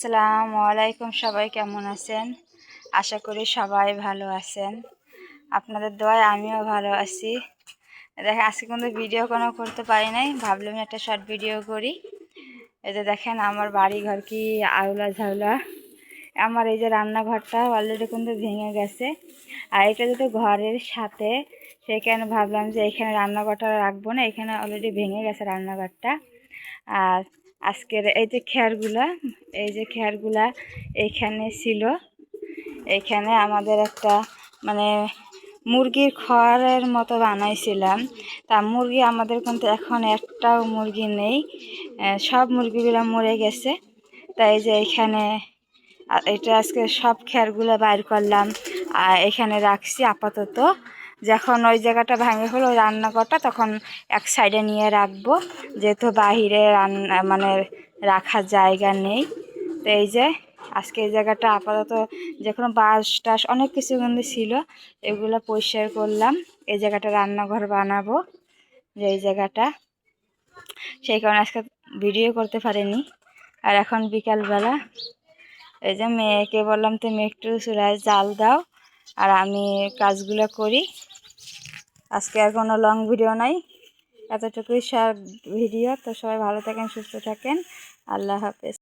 আসসালামু আলাইকুম। সবাই কেমন আছেন? আশা করি সবাই ভালো আছেন। আপনাদের দোয়ায় আমিও ভালো আছি। দেখেন আজকে কিন্তু ভিডিও কোনো করতে পারি নাই, ভাবলাম একটা শর্ট ভিডিও করি। এই যে দেখেন আমার বাড়ি ঘর কি আউলা ঝাউলা। আমার এই যে রান্নাঘরটা অলরেডি কিন্তু ভেঙে গেছে, আর এটা যেহেতু ঘরের সাথে সেখানে ভাবলাম যে এখানে রান্নাঘরটা রাখবো না, এখানে অলরেডি ভেঙে গেছে রান্নাঘরটা। আর আজকের এই যে খেয়ারগুলা এইখানে ছিল, এইখানে আমাদের একটা মানে মুরগির ঘরের মতো বানাইছিলাম। তা মুরগি আমাদের কিন্তু এখন একটাও মুরগি নেই, সব মুরগিগুলো মরে গেছে। তাই যে এখানে এটা আজকে সব খেয়ারগুলো বাইর করলাম আর এখানে রাখছি আপাতত। যখন ওই জায়গাটা ভাঙে হলো ওই রান্নাঘরটা, তখন এক সাইডে নিয়ে রাখবো, যেহেতু বাহিরে মানে রাখার জায়গা নেই। তো এই যে আজকে এই জায়গাটা আপাতত যে কোনো বাঁশ টাস অনেক কিছু কিন্তু ছিল, এগুলো পরিষ্কার করলাম। এই জায়গাটা রান্নাঘর বানাবো, যে এই জায়গাটা, সেই কারণে আজকে ভিডিও করতে পারিনি। আর এখন বিকালবেলা এই যে মেয়েকে বললাম তুমি একটু চুলায় জাল দাও আর আমি কাজগুলো করি। আজকে আর কোনো লং ভিডিও নাই, এতটুকুই শর্ট ভিডিও। তো সবাই ভালো থাকেন, সুস্থ থাকেন, আল্লাহ হাফেজ।